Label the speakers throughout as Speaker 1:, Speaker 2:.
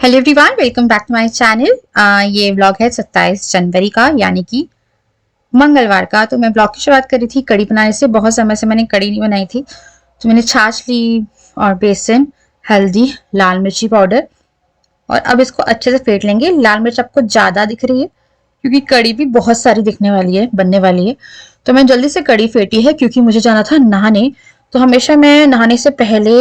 Speaker 1: Hello everyone, welcome back to my channel. ये vlog है 27 जनवरी का, यानी कि मंगलवार का। तो मैं ब्लॉग की शुरुआत करी थी कड़ी बनाने से। बहुत समय से मैंने कड़ी नहीं बनाई थी, तो मैंने छाछ ली और बेसन, हल्दी, लाल मिर्ची पाउडर, और अब इसको अच्छे से फेंट लेंगे। लाल मिर्च आपको ज़्यादा दिख रही है क्योंकि कड़ी भी बहुत सारी दिखने वाली है, बनने वाली है। तो मैं जल्दी से कड़ी फेंटी है क्योंकि मुझे जाना था नहाने। तो हमेशा मैं नहाने से पहले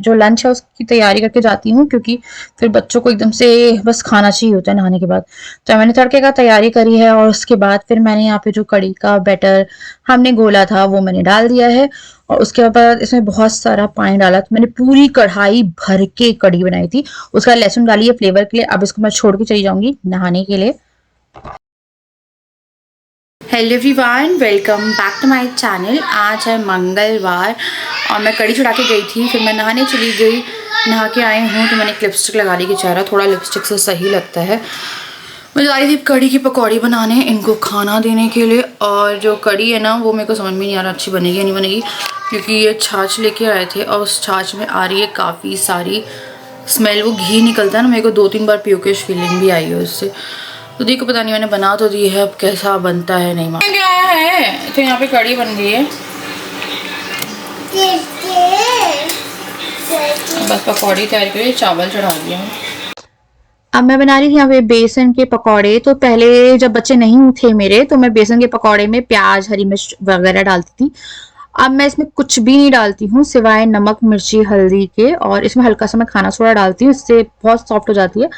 Speaker 1: जो लंच है उसकी तैयारी करके जाती हूँ, क्योंकि फिर बच्चों को एकदम से बस खाना चाहिए होता है नहाने के बाद। तो मैंने तड़के का तैयारी करी है और उसके बाद फिर मैंने यहाँ पे जो कड़ी का बैटर हमने घोला था वो मैंने डाल दिया है। और उसके बाद इसमें बहुत सारा पानी डाला। तो मैंने पूरी कढ़ाई भर के कड़ी बनाई थी। उसका लहसुन डाली है फ्लेवर के लिए। अब इसको मैं छोड़ के चली जाऊंगी नहाने के लिए। Hello everyone, welcome back to my channel. आज है मंगलवार और मैं कड़ी चढ़ा के गई थी, फिर मैं नहाने चली गई। नहा के आए हूँ तो मैंने एक लिपस्टिक लगा ली कि चेहरा थोड़ा लिपस्टिक से सही लगता है। मैं जा रही थी कड़ी की पकौड़ी बनाने, इनको खाना देने के लिए। और जो कड़ी है ना वो मेरे को समझ में नहीं आ रहा अच्छी बनेगी या नहीं बनेगी, क्योंकि ये छाछ लेके आए थे और उस छाछ में आ रही है काफ़ी सारी स्मेल। वो घी निकलता है ना, मेरे को 2-3 बार पियोकेश फीलिंग भी आई है उससे। तो देखो, पता नहीं, मैंने बना तो दी है, अब कैसा बनता है नहीं मालूम। क्या आया है तो यहाँ पे कड़ी बन गई है। बस पकौड़ी तैयार करी, चावल चढ़ा दिया। अब मैं बना रही थी यहाँ पे बेसन के पकौड़े। तो पहले जब बच्चे नहीं थे मेरे, तो मैं बेसन के पकौड़े में प्याज, हरी मिर्च वगैरह डालती थी। अब मैं इसमें कुछ भी नहीं डालती हूँ सिवाय नमक, मिर्ची, हल्दी के, और इसमें हल्का सा मैं खाना सोडा डालती हूँ। इससे बहुत सॉफ्ट हो जाती है,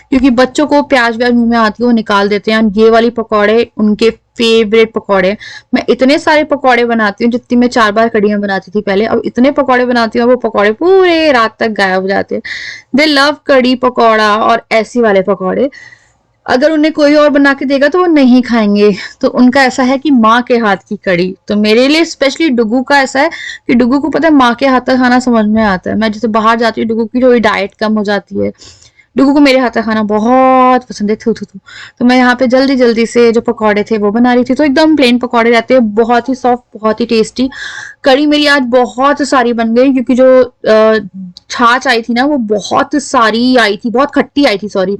Speaker 1: क्योंकि बच्चों को प्याज व्याज मुंह में आती है वो निकाल देते हैं। ये वाली पकौड़े उनके फेवरेट पकौड़े। मैं इतने सारे पकौड़े बनाती हूँ जितनी मैं 4 बार कड़ियाँ बनाती थी पहले, अब इतने पकौड़े बनाती हूँ वो पकौड़े पूरे रात तक गायब हो जाते हैं। दे लव कड़ी पकौड़ा और ऐसी वाले पकौड़े। अगर उन्हें कोई और बना के देगा तो वो नहीं खाएंगे। तो उनका ऐसा है कि माँ के हाथ की कड़ी। तो मेरे लिए स्पेशली डुगू का ऐसा है कि डुगू को पता है माँ के हाथ का खाना समझ में आता है। मैं जैसे बाहर जाती हूँ, डुगू की थोड़ी डाइट कम हो जाती है, डुगू को मेरे हाथ का खाना बहुत पसंद है। थू थू थू। तो मैं यहाँ पे जल्दी जल्दी से जो पकौड़े थे वो बना रही थी। तो एकदम प्लेन पकौड़े रहते हैं, बहुत ही सॉफ्ट, बहुत ही टेस्टी। कड़ी मेरी आज बहुत सारी बन गई क्योंकि जो छाछ आई थी ना वो बहुत सारी आई थी, बहुत खट्टी आई थी, सॉरी।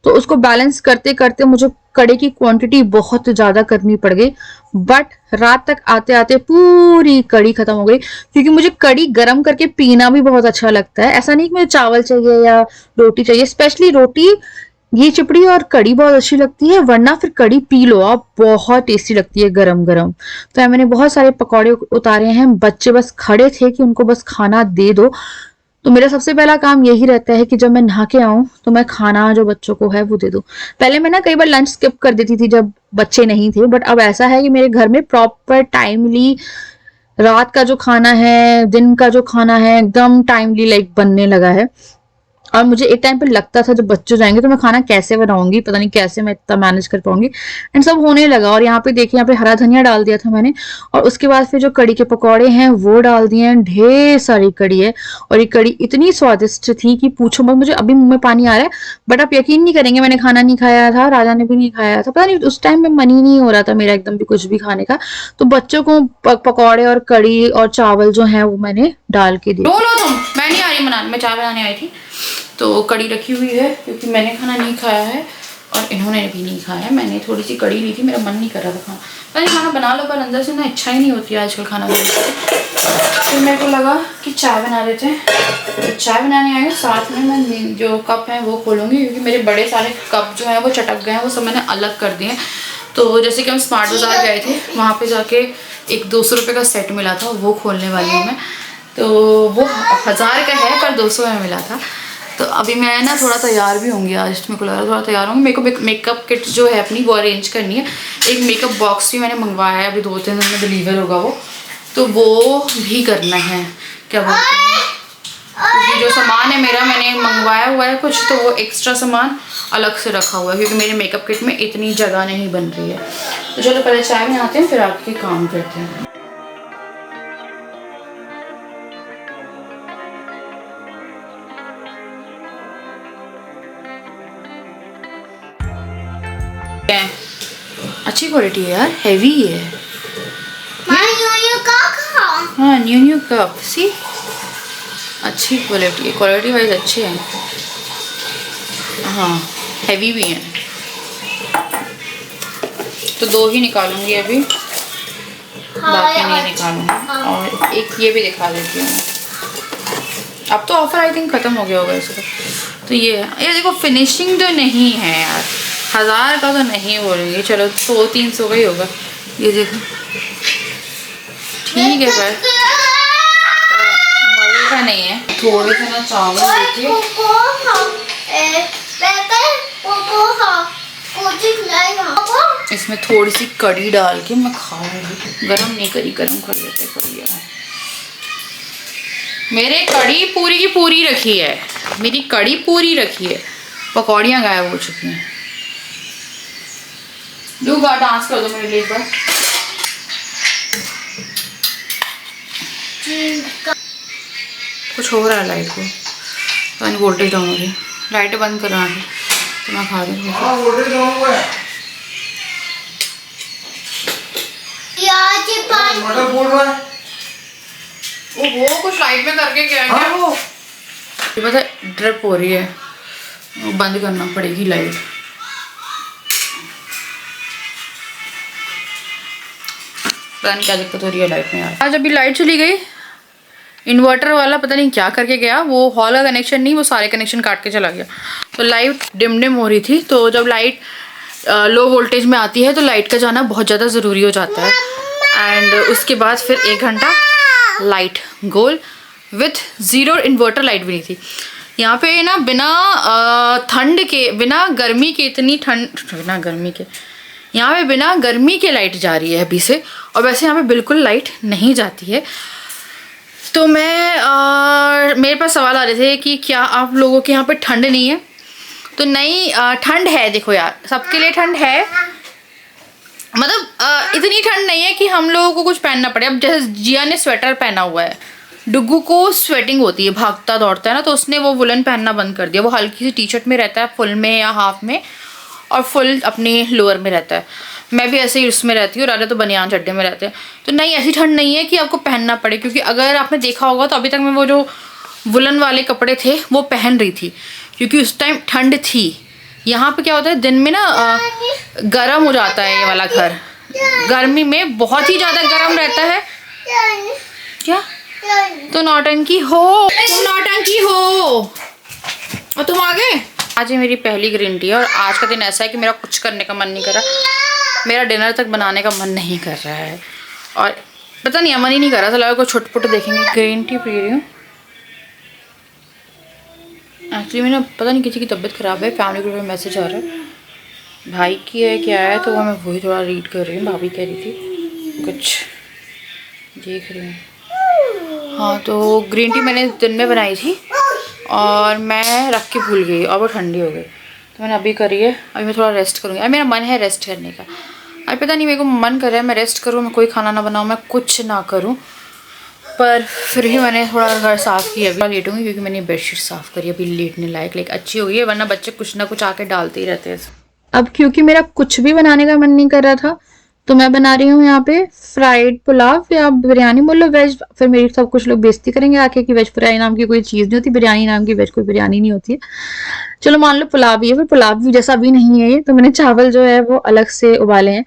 Speaker 1: तो उसको बैलेंस करते करते मुझे कड़े की क्वांटिटी बहुत ज्यादा करनी पड़ गई। बट रात तक आते आते पूरी कड़ी खत्म हो गई, क्योंकि मुझे कड़ी गर्म करके पीना भी बहुत अच्छा लगता है। ऐसा नहीं कि मुझे चावल चाहिए या रोटी चाहिए, स्पेशली रोटी, घी चिपड़ी और कड़ी बहुत अच्छी लगती है, वरना फिर कड़ी पी लो आप, बहुत टेस्टी लगती है गरम गरम। तो मैंने बहुत सारे पकौड़े उतारे हैं, बच्चे बस खड़े थे कि उनको बस खाना दे दो। तो मेरा सबसे पहला काम यही रहता है कि जब मैं नहा के आऊं तो मैं खाना जो बच्चों को है वो दे दूं। पहले मैं ना कई बार लंच स्किप कर देती थी जब बच्चे नहीं थे, बट अब ऐसा है कि मेरे घर में प्रॉपर टाइमली रात का जो खाना है, दिन का जो खाना है, एकदम टाइमली लाइक बनने लगा है। और मुझे एक टाइम पे लगता था जब बच्चे जाएंगे तो मैं खाना कैसे बनाऊंगी, पता नहीं कैसे मैं इतना मैनेज कर पाऊंगी। एंड सब होने लगा। और यहाँ पे देखिए, यहाँ पे हरा धनिया डाल दिया था मैंने, और उसके बाद फिर जो कड़ी के पकौड़े हैं वो डाल दिए हैं। ढेर सारी कड़ी है और ये कड़ी इतनी स्वादिष्ट थी कि पूछो मत, मुझे अभी मुंह में पानी आ रहा है। बट आप यकीन नहीं करेंगे, मैंने खाना नहीं खाया था, राजा ने भी नहीं खाया था, पता नहीं उस टाइम में मन ही नहीं हो रहा था मेरा एकदम भी कुछ भी खाने का। तो बच्चों को पकौड़े और कड़ी और चावल जो है वो मैंने डाल के दिया। मैं नहीं आ रही बनाने, मैं चाय बनाने आई थी। तो कड़ी रखी हुई है क्योंकि मैंने खाना नहीं खाया है और इन्होंने भी नहीं खाया है। मैंने थोड़ी सी कड़ी ली थी, मेरा मन नहीं कर रहा था खाना। पता नहीं, खाना बना लो पर अंदर से ना इच्छा ही नहीं होती है आजकल खाना बनाने की। फिर मेरे को लगा कि चाय बना लेते हैं, तो चाय बनाने आए। साथ में मैं जो कप हैं वो खोलूँगी, क्योंकि मेरे बड़े सारे कप जो हैं वो चटक गए हैं, वो सब मैंने अलग कर दिए। तो जैसे कि हम स्मार्ट बाज़ार गए थे, वहाँ पर जाके एक 200 रुपये का सेट मिला था, वो खोलने वाली हूँ मैं। तो वो 1000 का है पर 200 में मिला था। तो अभी मैं ना थोड़ा तैयार भी होंगी आज, मेरे को लग रहा है थोड़ा तैयार होंगी। मेरे को मेकअप किट जो है अपनी वो अरेंज करनी है। एक मेकअप बॉक्स भी मैंने मंगवाया है, अभी 2-3 दिन में डिलीवर होगा वो, तो वो भी करना है। क्या बोलते हैं, क्योंकि जो सामान है मेरा, मैंने मंगवाया हुआ है कुछ, तो वो एक्स्ट्रा सामान अलग से रखा हुआ है क्योंकि मेरे मेकअप किट में इतनी जगह नहीं बन रही है। तो चलो पहले चाय बनाते हैं, फिर आपके काम करते हैं। अच्छी क्वालिटी है यार, हैवी है। हाँ, न्यू कप, सी अच्छी क्वालिटी है, क्वालिटी वाइज अच्छे हैं। हाँ हैवी भी हैं, तो 2 ही निकालूंगी अभी, बाकी नहीं निकालूंगी। और एक ये भी दिखा देती हूँ, अब तो ऑफर आई थिंक ख़त्म हो गया होगा इसका। तो ये है, ये देखो फिनिशिंग तो नहीं है यार, 1000 का तो नहीं बोलूँगी, चलो 200-300 का ही होगा। ये देखो ठीक है, पर मज़े का नहीं है। थोड़े से ना चावल देखिए, इसमें थोड़ी सी कड़ी डाल के मैं खा रही हूँ। गरम नहीं करी, गरम कर देते कड़ी यार। मेरे कड़ी पूरी की पूरी रखी है, मेरी कड़ी पूरी रखी है, पकौड़ियाँ गायब हो चुकी हैं। दूंगा, डांस कर दो मेरे लिए एक बार। कुछ हो रहा है लाइट को, तो वोल्टेज डाउन हो गई, लाइट बंद करना है तो मैं खा रही हूँ। वो कुछ लाइट में करके क्या है वो, ये पता है ड्रिप हो रही है, वो बंद करना पड़ेगी लाइट। पता नहीं क्या दिक्कत हो रही है लाइट में यार। आज अभी लाइट चली गई, इन्वर्टर वाला पता नहीं क्या करके गया, वो हॉल का कनेक्शन नहीं, वो सारे कनेक्शन काट के चला गया। तो लाइट डिम डिम हो रही थी, तो जब लाइट लो वोल्टेज में आती है तो लाइट का जाना बहुत ज़्यादा ज़रूरी हो जाता है। एंड उसके बाद फिर 1 घंटा light goal with 0 inverter light भी नहीं थी यहाँ पे ना। बिना ठंड के, बिना गर्मी के, इतनी ठंड, बिना गर्मी के यहाँ पे बिना गर्मी के लाइट जा रही है अभी से। और वैसे यहाँ पे बिल्कुल लाइट नहीं जाती है। तो मेरे पास सवाल आ रहे थे कि क्या आप लोगों के यहाँ पे ठंड नहीं है? तो नहीं, ठंड है। देखो यार, सबके लिए ठंड है, मतलब इतनी ठंड नहीं है कि हम लोगों को कुछ पहनना पड़े। अब जैसे जिया ने स्वेटर पहना हुआ है, डुग्गू को स्वेटिंग होती है, भागता दौड़ता है ना, तो उसने वो वुलन पहनना बंद कर दिया। वो हल्की सी टी शर्ट में रहता है, फुल में या हाफ में, और फुल अपनी लोअर में रहता है। मैं भी ऐसे ही उसमें रहती हूँ, राजा तो बनियान चड्डे में रहते हैं। तो नहीं, ऐसी ठंड नहीं है कि आपको पहनना पड़े, क्योंकि अगर आपने देखा होगा तो अभी तक मैं वो जो वुलन वाले कपड़े थे वो पहन रही थी, क्योंकि उस टाइम ठंड थी। यहाँ पे क्या होता है, दिन में ना गर्म हो जाता है ये वाला घर, गर्मी में बहुत ही ज़्यादा गर्म रहता है। क्या तो नौटंकी हो, तुम नौटंकी हो, और तुम आ गए। आज ये मेरी पहली ग्रीन टी है, और आज का दिन ऐसा है कि मेरा कुछ करने का मन नहीं कर रहा, मेरा डिनर तक बनाने का मन नहीं कर रहा है, और पता नहीं मन ही नहीं कर रहा था। लगा कुछ छोटे छोटे देखेंगे। ग्रीन टी पी रही हूँ। एक्चुअली मैं ना, पता नहीं किसी की तबीयत ख़राब है, फैमिली ग्रुप में मैसेज आ रहा है, भाई की है क्या है, तो वो मैं वही थोड़ा रीड कर रही हूँ। भाभी कह रही थी कुछ, देख रही हूँ। हाँ, तो ग्रीन टी मैंने दिन में बनाई थी और मैं रख के भूल गई, और वो ठंडी हो गई, तो मैंने अभी करी है। अभी मैं थोड़ा रेस्ट करूँगी। अभी मेरा मन है रेस्ट करने का। अभी पता नहीं, मेरे को मन कर रहा है मैं रेस्ट करूँ, मैं कोई खाना ना बनाऊँ, मैं कुछ ना करूँ, पर फिर भी मैंने थोड़ा घर साफ़ किया। अभी लेटूंगी क्योंकि मैंने बेडशीट साफ़ करी, अभी लेटने लायक अच्छी हुई है, वरना बच्चे कुछ ना कुछ आके डालते ही रहते हैं। अब क्योंकि मेरा कुछ भी बनाने का मन नहीं कर रहा था, तो मैं बना रही हूँ यहाँ पे फ्राइड पुलाव, या बिरयानी बोल लो, वेज। फिर मेरी सब कुछ लोग बेइज्जती करेंगे आके कि वेज बिरयानी नाम की कोई चीज़ नहीं होती, बिरयानी नाम की वेज कोई बिरयानी नहीं होती है। चलो मान लो पुलाव ही है, फिर पुलाव भी जैसा भी नहीं है ये। तो मैंने चावल जो है वो अलग से उबाले हैं।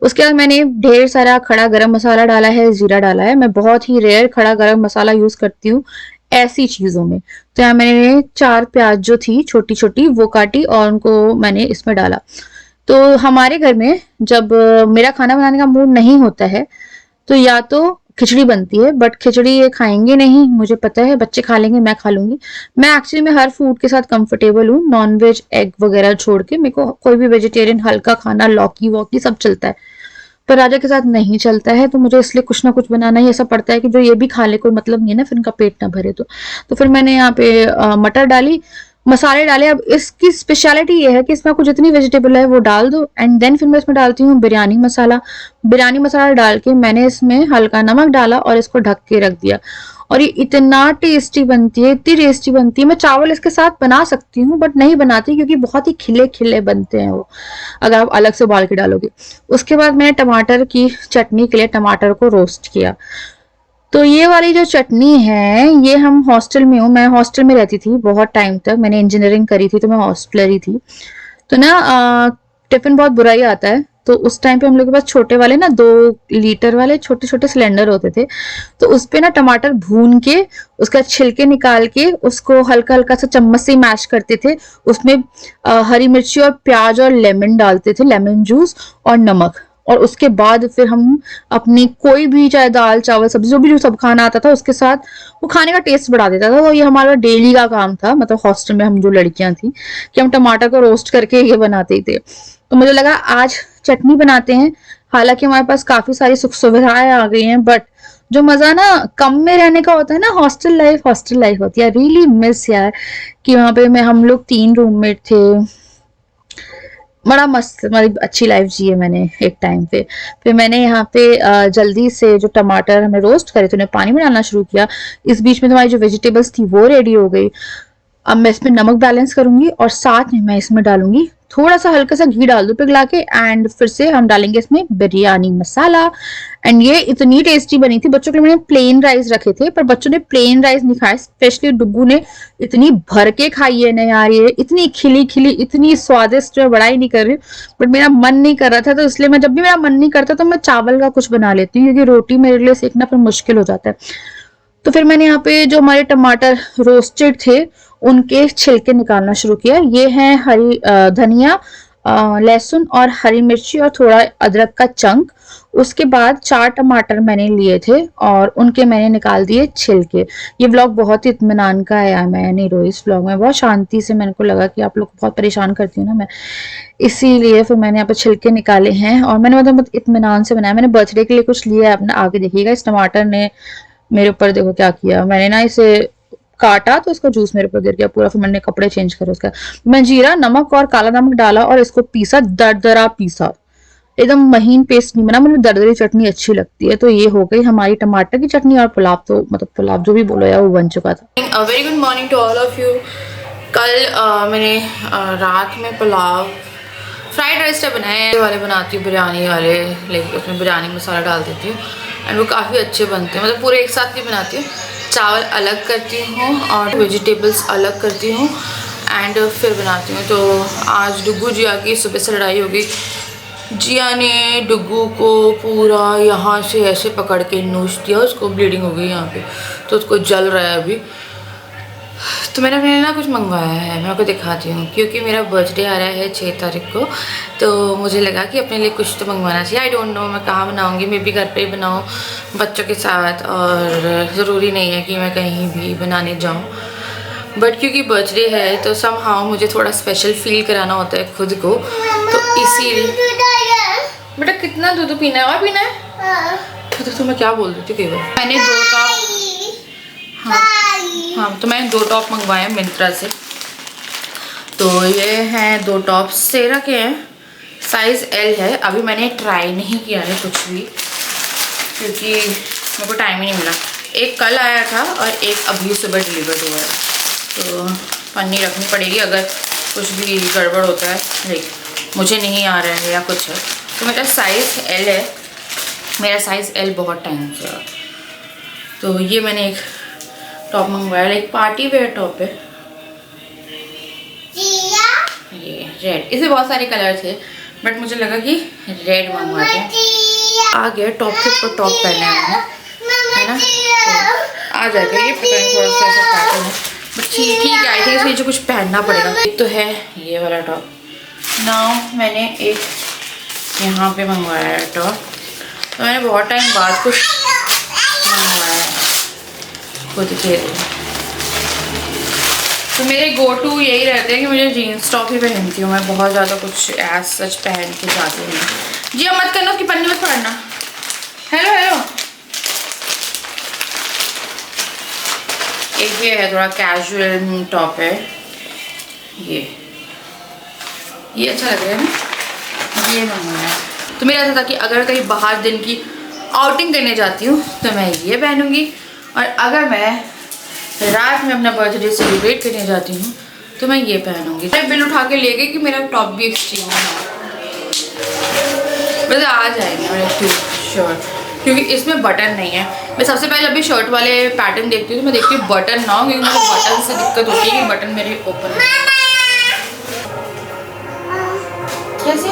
Speaker 1: उसके बाद मैंने ढेर सारा खड़ा गरम मसाला डाला है, जीरा डाला है। मैं बहुत ही रेयर खड़ा गरम मसाला यूज करती हूँ ऐसी चीजों में। तो यहाँ मैंने 4 प्याज जो थी छोटी छोटी वो काटी और उनको मैंने इसमें डाला। तो हमारे घर में जब मेरा खाना बनाने का मूड नहीं होता है तो या तो खिचड़ी बनती है, बट खिचड़ी ये खाएंगे नहीं, मुझे पता है। बच्चे खा लेंगे, मैं खा लूंगी। मैं एक्चुअली में हर फूड के साथ कंफर्टेबल हूँ, नॉन वेज एग वगैरह छोड़ के। मेरे को कोई भी वेजिटेरियन हल्का खाना, लौकी वौकी सब चलता है, पर राजा के साथ नहीं चलता है। तो मुझे इसलिए कुछ ना कुछ बनाना ही ऐसा पड़ता है कि जो ये भी खा ले, कोई मतलब नहीं है ना फिर इनका पेट ना भरे। तो फिर मैंने यहाँ पे मटर डाली, मसाले डाले। अब इसकी स्पेशलिटी ये है कि इसमें आपको जितनी वेजिटेबल है वो डाल दो, एंड देन फिर मैं इसमें डालती हूँ बिरयानी मसाला। बिरयानी मसाला डाल के मैंने इसमें हल्का नमक डाला और इसको ढक के रख दिया। और ये इतना टेस्टी बनती है, इतनी टेस्टी बनती है। मैं चावल इसके साथ बना सकती हूँ, बट नहीं बनाती क्योंकि बहुत ही खिले खिले बनते हैं वो, अगर आप अलग से उबाल के डालोगे। उसके बाद मैंने टमाटर की चटनी के लिए टमाटर को रोस्ट किया। तो ये वाली जो चटनी है, ये हम हॉस्टल में हूँ, मैं हॉस्टल में रहती थी बहुत टाइम तक, मैंने इंजीनियरिंग करी थी तो मैं हॉस्टलर ही थी। तो ना टिफिन बहुत बुरा ही आता है, तो उस टाइम पे हम लोग के पास छोटे वाले ना 2 लीटर वाले छोटे छोटे सिलेंडर होते थे। तो उस पे ना टमाटर भून के उसका छिलके निकाल के उसको हल्का हल्का सा चम्मच से मैश करते थे। उसमें हरी मिर्ची और प्याज और लेमन डालते थे, लेमन जूस और नमक। और उसके बाद फिर हम अपनी कोई भी चाहे दाल चावल सब्जी जो भी जो सब खाना आता था उसके साथ वो खाने का टेस्ट बढ़ा देता था। तो ये हमारा डेली का काम था, मतलब हॉस्टल में हम जो लड़कियां थी, कि हम टमाटर को रोस्ट करके ये बनाते ही थे। तो मुझे लगा आज चटनी बनाते हैं। हालांकि हमारे पास काफी सारी सुख सुविधाएं आ गई हैं, बट जो मजा ना कम में रहने का होता है ना, हॉस्टल लाइफ होती है। रियली मिस यार कि वहां पे मैं हम लोग 3 रूममेट थे, बड़ा मस्त, मतलब अच्छी लाइफ जी है मैंने एक टाइम पे। फिर मैंने यहाँ पे जल्दी से जो टमाटर हमें रोस्ट करे थे उन्हें पानी में डालना शुरू किया। इस बीच में तुम्हारी जो वेजिटेबल्स थी वो रेडी हो गई। अब मैं इसमें नमक बैलेंस करूंगी और साथ में मैं इसमें डालूंगी थोड़ा सा हल्का सा घी डाल दो पिघला के, एंड फिर से हम डालेंगे इसमें बिरयानी मसाला। एंड ये इतनी टेस्टी बनी थी। बच्चों के लिए मैंने प्लेन राइस रखे थे पर बच्चों ने प्लेन राइस नहीं खाया, स्पेशली डुगू ने इतनी भर के खाई है ना यार, ये इतनी खिली खिली इतनी स्वादिष्ट, बड़ा ही नहीं कर रही, बट मेरा मन नहीं कर रहा था। तो इसलिए मैं जब भी मेरा मन नहीं करता तो मैं चावल का कुछ बना लेती हूँ, क्योंकि रोटी मेरे लिए सेकना फिर मुश्किल हो जाता है। तो फिर मैंने यहाँ पे जो हमारे टमाटर रोस्टेड थे उनके छिलके निकालना शुरू किया। ये है हरी धनिया, लहसुन और हरी मिर्ची और थोड़ा अदरक का चंक। उसके बाद 4 टमाटर मैंने लिए थे और उनके मैंने निकाल दिए छिलके। ये व्लॉग बहुत ही इत्मीनान का है यार, मैं नहीं रोई इस व्लॉग में, बहुत शांति से। मेरे को लगा कि आप लोग को बहुत परेशान करती हूँ ना मैं, इसीलिए फिर मैंने यहाँ पे छिलके निकाले हैं और मैंने मतलब इत्मीनान से बनाया। मैंने बर्थडे के लिए कुछ लिया है अपना, आगे देखिएगा। इस टमाटर ने मेरे ऊपर देखो क्या किया, मैंने ना इसे काटा तो इसका जूस मेरे ऊपर गिर गया पूरा। फिर मैंने कपड़े चेंज करे उसका। मैं जीरा नमक और काला नमक डाला और इसको पीसा, दरदरा पीसा, एकदम महीन पेस्ट नहीं बना। मुझे दरदरी चटनी अच्छी लगती है। तो ये हो गई हमारी टमाटर की चटनी, और पुलाव तो मतलब पुलाव जो भी बोलो यार वो बन चुका था। Very good morning to all of you. कल मैंने रात में पुलाव फ्राइड राइस टाइप बनाए वाले बनाती हूँ, बिरयानी वाले, लेकिन उसमें बिरयानी मसाला डाल देती हूँ एंड वो काफ़ी अच्छे बनते हैं। मतलब पूरे एक साथ नहीं बनाती हूँ, चावल अलग करती हूँ और वेजिटेबल्स अलग करती हूँ एंड फिर बनाती हूँ। तो आज डुगू जिया की सुबह से लड़ाई हो गई। जिया ने डुगू को पूरा यहाँ से ऐसे पकड़ के नोच दिया, उसको ब्लीडिंग हो गई यहाँ पे, तो उसको जल रहा है अभी। तो मैंने अपने लिए ना कुछ मंगवाया है, मैं आपको दिखाती हूँ, क्योंकि मेरा बर्थडे आ रहा है 6 तारीख को। तो मुझे लगा कि अपने लिए कुछ तो मंगवाना चाहिए। आई डोंट नो मैं कहाँ बनाऊँगी, मैं भी घर पे ही बनाऊँ बच्चों के साथ, और ज़रूरी नहीं है कि मैं कहीं भी बनाने जाऊँ। बट क्योंकि बर्थडे है तो समहाउ मुझे थोड़ा स्पेशल फील कराना होता है खुद को, तो इसीलिए। बेटा कितना दूध पीना है और पीना है? तो मैं क्या बोल देती हूँ कई बार। मैंने 2 टॉप, हाँ तो मैंने 2 टॉप मंगवाए मिंत्रा से। तो ये हैं 2 टॉप सेरा के हैं, साइज़ L है। अभी मैंने ट्राई नहीं किया है कुछ भी, क्योंकि मेरे को टाइम ही नहीं मिला। एक कल आया था और एक अभी सुबह डिलीवर्ड हुआ है, तो पन्नी रखनी पड़ेगी अगर कुछ भी गड़बड़ होता है, लाइक मुझे नहीं आ रहा है या कुछ है। तो मेरा साइज़ L है, मेरा साइज़ L बहुत टाइम से है। तो ये मैंने एक टॉप मंगवाया, लाइक पार्टी वेयर टॉप है ये रेड। इसमें बहुत सारे कलर थे बट मुझे लगा कि रेड मंगवाते हैं। आ गया टॉप के ऊपर टॉप पहने हैं, है ना, तो आ जाएगा ये। पता नहीं थोड़ा सा ऐसा पैटर्न है बट ठीक है। आई थिंक इसमें जो कुछ पहनना पड़ेगा। एक तो है ये वाला टॉप। नाउ मैंने एक यहाँ पे मंगवाया है टॉप, तो मैंने बहुत टाइम बाद कुछ मंगवाया है खुद के लिए। तो मेरे गो टू यही रहते हैं कि मुझे जीन्स टॉप ही पहनती हूँ मैं, बहुत ज़्यादा कुछ एज सच पहन के जाती हूँ। जी अब मत करना, उसकी पन्नी मत पकड़ना। Hello hello. एक ये है थोड़ा कैजुअल टॉप है, ये अच्छा लग रहा है ना, ये मंगवाया है। तो मेरा ऐसा था कि अगर कहीं बाहर दिन की आउटिंग करने जाती हूँ तो मैं ये पहनूंगी, और अगर मैं रात में अपना बर्थडे सेलिब्रेट करने जाती हूँ तो मैं ये पहनूंगी। मैं बिल उठा के ले गई कि मेरा टॉप भी एक्सचेंज है, बस आ जाएंगे मेरे टू श्योर। क्योंकि इसमें बटन नहीं है। मैं सबसे पहले जब भी शर्ट वाले पैटर्न देखती हूँ तो मैं देखती हूँ बटन ना हो, क्योंकि मुझे बटन से दिक्कत होती है कि बटन मेरे ओपन है। कैसे?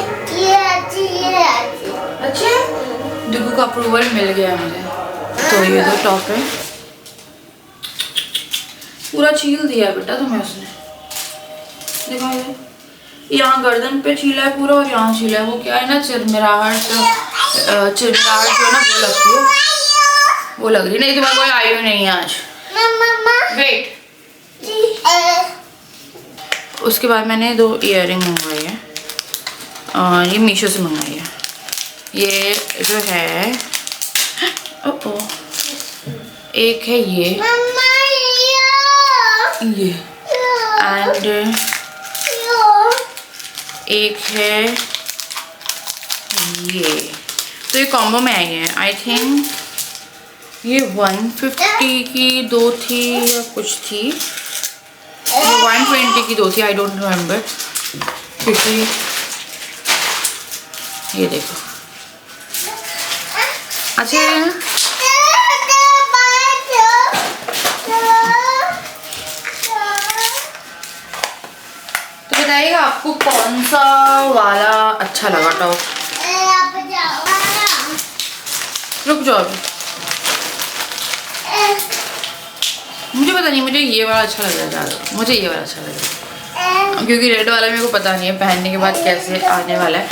Speaker 1: अच्छा, डिगू का अप्रूवल मिल गया मुझे। तो ये तो टॉप है, पूरा छील दिया बेटा तुम्हें उसने, देखो ये यहाँ गर्दन पे छीला है पूरा और यहाँ छीला है। वो क्या है ना, चिरमिराहट जो है ना वो लगती है, वो लग रही। नहीं तुम्हारे कोई आई हुई नहीं है आज। वेट, उसके बाद मैंने 2 इयररिंग मंगवाई है, ये मीशो से मंगवाई है। ये जो है एक है ये एंड एक है ये, तो ये कॉम्बो में आई है। आई थिंक ये 150 की 2 थी या कुछ थी, 120 की 2 थी, आई डोंट रिमेम्बर। क्योंकि ये देखो, अच्छा तो बताइएगा आपको कौन सा वाला अच्छा लगा टॉप। रुक जाओ, मुझे पता नहीं, मुझे ये वाला अच्छा लग रहा है ज़्यादा, मुझे ये वाला अच्छा लग रहा है, क्योंकि रेड वाला मेरे को पता नहीं है पहनने के बाद कैसे आने वाला है,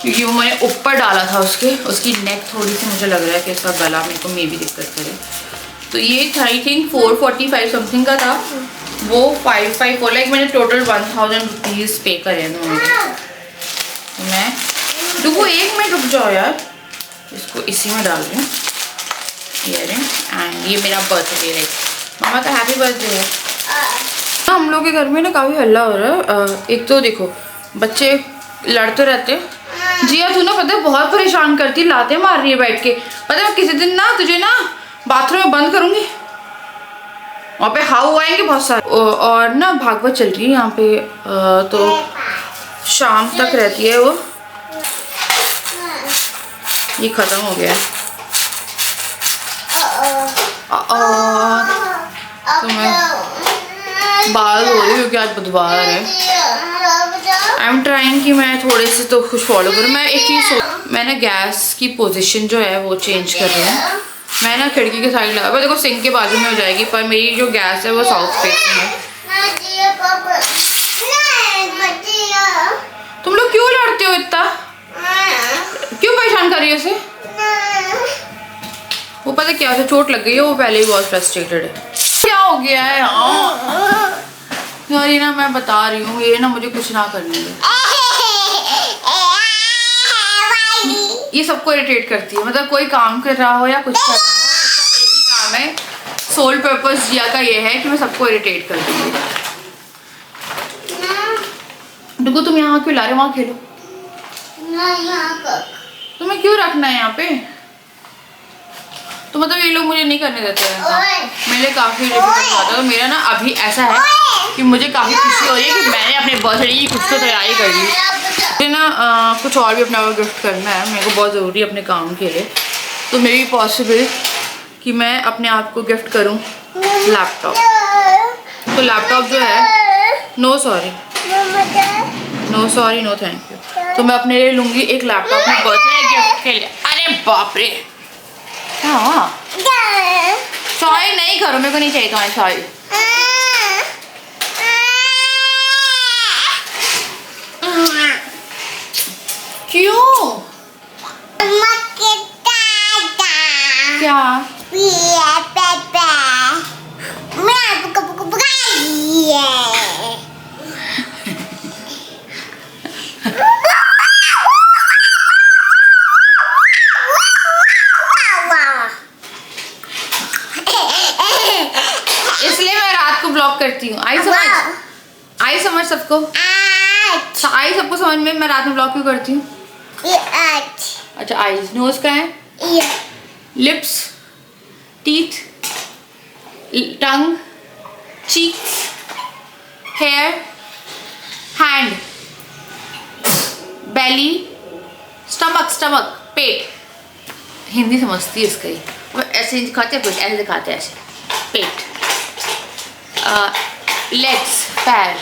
Speaker 1: क्योंकि वो मैंने ऊपर डाला था उसकी नेक थोड़ी सी मुझे लग रहा है कि इसका गला मेरे को मे भी दिक्कत करे। तो ये आई थिंक 445 समथिंग का था, वो 554, लाइक मैंने टोटल 1000 रुपीज़ पे करे हैं दोनों। मैं रुको, 1 मिनट रुक जाओ यार, इसको इसी में डाल रही हूँ ईयरिंग। एंड ये मेरा बर्थडे है, मामा का हैप्पी बर्थडे है। हम लोग के घर में ना काफ़ी हल्ला हो रहा है। एक तो देखो बच्चे लड़ते रहते हैं, जिया तू ना पता है बहुत परेशान करती, लाते मार रही है बैठ के। पता है मैं किसी दिन ना तुझे ना बाथरूम में बंद करूँगी, वहाँ पे हाउ आएंगे बहुत सारे। और ना भागवत चल रही है यहाँ पे, तो शाम तक रहती है वो। ये ख़त्म हो गया है। तो मैं बाल धो रही हूँ क्योंकि आज बुधवार है। आई एम ट्राइंग कि मैं थोड़े से तो कुछ फॉलो करूँ। मैं एक चीज़, मैंने गैस की पोजीशन जो है वो चेंज कर रही हूँ। मैं ना खिड़की के साइड लगा, देखो सिंक के बाजू में हो जाएगी, पर मेरी जो गैस है वो साउथ फेसिंग है। तुम लोग क्यों लड़ते हो इतना, क्यों परेशान कर रही हो उसे? वो पता क्या उसे चोट लग गई है, वो पहले ही बहुत फ्रस्ट्रेटेड है। क्या हो गया है यार, ये ना मैं बता रही हूँ, ये ना मुझे कुछ ना करने दे, ये सबको इरिटेट करती है। मतलब कोई काम कर रहा हो या कुछ कर रहा हो, एक ही काम है, सोल पर्पस जिया का ये है कि मैं सबको इरिटेट करती हूँ। देखो तुम यहाँ क्यों ला रहे हो, वहाँ खेलो। तुम्हें क्यों रखना है यहाँ पे? तो मतलब ये लोग मुझे नहीं करने देते हैं, मेरे काफ़ी डिफिकल्ट होता है। तो मेरा ना अभी ऐसा है कि मुझे काफ़ी खुशी हो रही है कि मैंने अपने बर्थडे की कुछ तो तैयारी कर ली। मुझे ना कुछ और भी अपना गिफ्ट करना है, मेरे को बहुत ज़रूरी है अपने काम के लिए। तो मे बी पॉसिबल कि मैं अपने आप को गिफ्ट करूँ लैपटॉप। तो लैपटॉप जो है, no sorry no thank you, तो मैं अपने लिए लूँगी एक लैपटॉप अपने बर्थडे गिफ्ट के लिए। अरे बाप रे, हाँ सॉरी नहीं करो, मेरे को नहीं चाहिए तुम्हारी सॉरी। क्यों? क्या? इसलिए मैं रात को ब्लॉक करती हूँ। आई समझ सबको, आई सबको समझ में मैं रात में ब्लॉक क्यों करती हूँ? अच्छा आईज, नोज का है, लिप्स, टीथ, टंग, चीक्स, हेयर, हैंड, बेली, स्टमक, पेट, हिंदी समझती है इसका ही। वो ऐसे ही दिखाते हैं, पेट ऐसे दिखाते हैं, ऐसे पेट, लेग्स, पैर,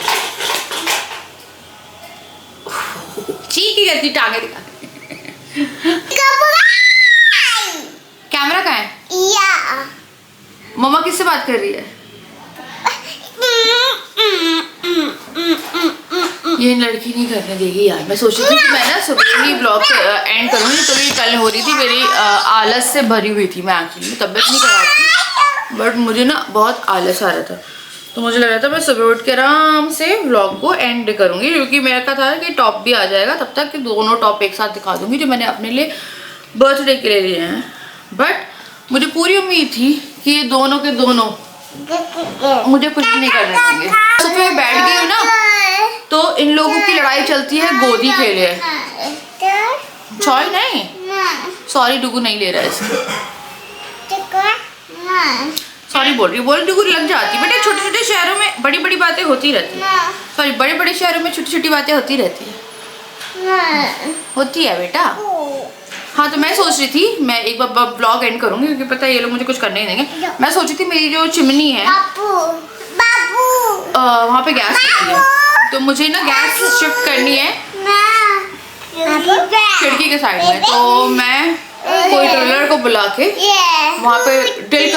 Speaker 1: चीख ही करती, टांगे दिखा। कैमरा कहाँ है? मम्मा किससे बात कर रही है? ये लड़की नहीं करने देगी यार। मैं सोच रही थी कि मैं ना सुबह ही ब्लॉग एंड करूँगी, तो ये कल हो रही थी मेरी आलस से भरी हुई थी। मैं एक्चुअली तबीयत नहीं खराब थी, बट मुझे ना बहुत आलस आ रहा था, तो मुझे लग रहा था मैं सुबह उठ के आराम से व्लॉग को एंड करूँगी, क्योंकि मेरा का था कि टॉप भी आ जाएगा तब तक कि दोनों टॉप एक साथ दिखा दूँगी जो मैंने अपने लिए बर्थडे के लिए लिए हैं। बट मुझे पूरी उम्मीद थी कि ये दोनों के दोनों मुझे कुछ भी नहीं करने देंगे। सोफे में बैठ गई हूँ ना, तो इन लोगों की लड़ाई चलती है गोदी के लिए। चॉय नहीं, सॉरी डुगू नहीं ले रहा है इसको, सॉरी बोल रही डुगू लग जाती। बेटा छोटे छोटे शहरों में बड़ी बड़ी बातें होती रहती है, सॉरी बड़े बड़े शहरों में छोटी छोटी बातें होती रहती है, होती है बेटा। हाँ, तो मैं सोच रही थी मैं एक बार ब्लॉग एंड करूंगी, क्योंकि पता है ये लोग मुझे कुछ करने नहीं देंगे। मैं सोच रही थी मेरी जो चिमनी है वहाँ पे गैस रखी है, तो मुझे ना गैस शिफ्ट करनी है खिड़की के साइड में, तो मैं कोई ड्रिलर को बुला के वहाँ पे ड्रिल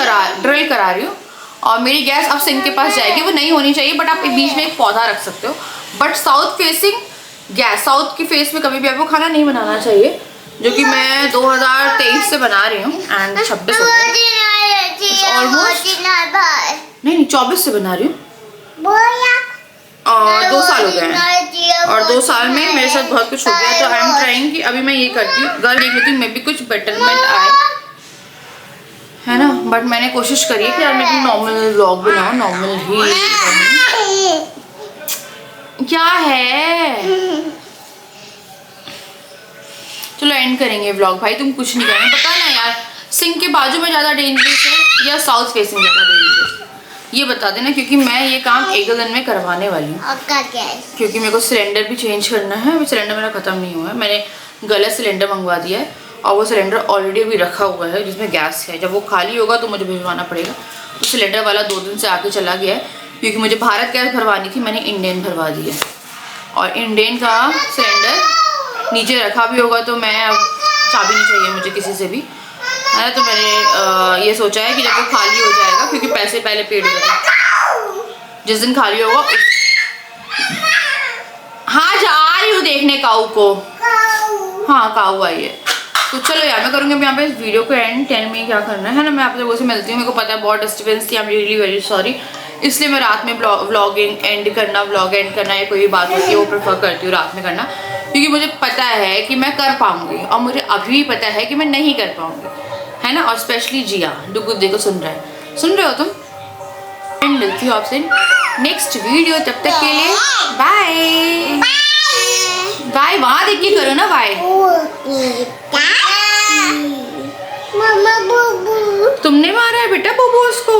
Speaker 1: करा रही हूँ। और मेरी गैस अब सिंक के पास जाएगी, वो नहीं होनी चाहिए, बट आप बीच में एक पौधा रख सकते हो। But south facing gas, south की फेस में कभी भी आपको खाना नहीं बनाना चाहिए, जो कि मैं 2023 से बना रही हूँ एंड 26 ऑलमोस्ट नहीं 24 से बना रही हूँ, और 2 साल हो गए हैं, और 2 साल में मेरे साथ बहुत कुछ हो गया। तो आई एम ट्राइंग कि अभी मैं ये करती हूँ, घर देख लेती हूँ, मैं भी कुछ बेटरमेंट आए, है ना। बट मैंने कोशिश करी है कि यार मैं नॉर्मल व्लॉग बनाऊँ, नॉर्मल ही। क्या है, चलो एंड करेंगे व्लॉग। भाई तुम कुछ नहीं करना, पता ना यार सिंक के बाजू में ज़्यादा डेंजरस है या साउथ फेसिंग ज़्यादा डेंजरस, ये बता देना, क्योंकि मैं ये काम 1 दिन में करवाने वाली हूँ। क्योंकि मेरे को सिलेंडर भी चेंज करना है, सिलेंडर मेरा ख़त्म नहीं हुआ है, मैंने गलत सिलेंडर मंगवा दिया है, और वो सिलेंडर ऑलरेडी अभी रखा हुआ है जिसमें गैस है। जब वो खाली होगा तो मुझे भिजवाना पड़ेगा। तो सिलेंडर वाला 2 दिन से आके चला गया है, क्योंकि मुझे भारत गैस भरवानी थी, मैंने इंडियन भरवा दी है, और इंडियन का सिलेंडर नीचे रखा भी होगा, तो मैं अब चाबी नहीं चाहिए मुझे किसी से भी, है ना। तो मैंने ये सोचा है कि जब वो खाली हो जाएगा, क्योंकि पैसे पहले पेड हो जाए, जिस दिन खाली होगा। हाँ जा रही हूँ देखने काऊ को, हाँ काऊ आई है। तो चलो यार मैं करूँगी अब यहाँ पे इस वीडियो को एंड। 10 में क्या करना है ना, मैं आप लोगों से मिलती हूँ। मेरे को पता है बहुत डिस्टर्बेंस थी, I am really very sorry, इसलिए मैं रात में व्लॉग एंड करना या कोई भी बात होती है वो प्रेफर करती हूँ रात में करना, क्योंकि मुझे पता है कि मैं कर पाऊँगी, और मुझे अभी भी पता है कि मैं नहीं कर पाऊँगी, है ना। और स्पेशली जिया डुगू देखो सुन रहे हो तुम। एंड मिलती हूँ आपसे नेक्स्ट वीडियो, तब तक के लिए बाय बाय। वहाँ देख के करो ना बाय। तुमने मारा है बेटा बुबू उसको,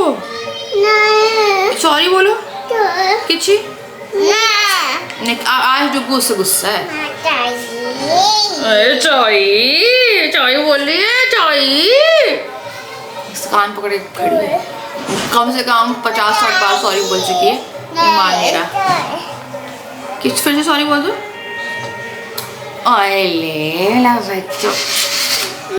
Speaker 1: सॉरी बोलो किची। आज डुगू उससे गुस्सा है। चाई बोल रही है, चाई कान पकड़े खड़ी है, कम से कम 50-60 बार सॉरी बोल चुकी है, मान नहीं रहा। किस फिर से सॉरी बोल दो। ले बच्चों।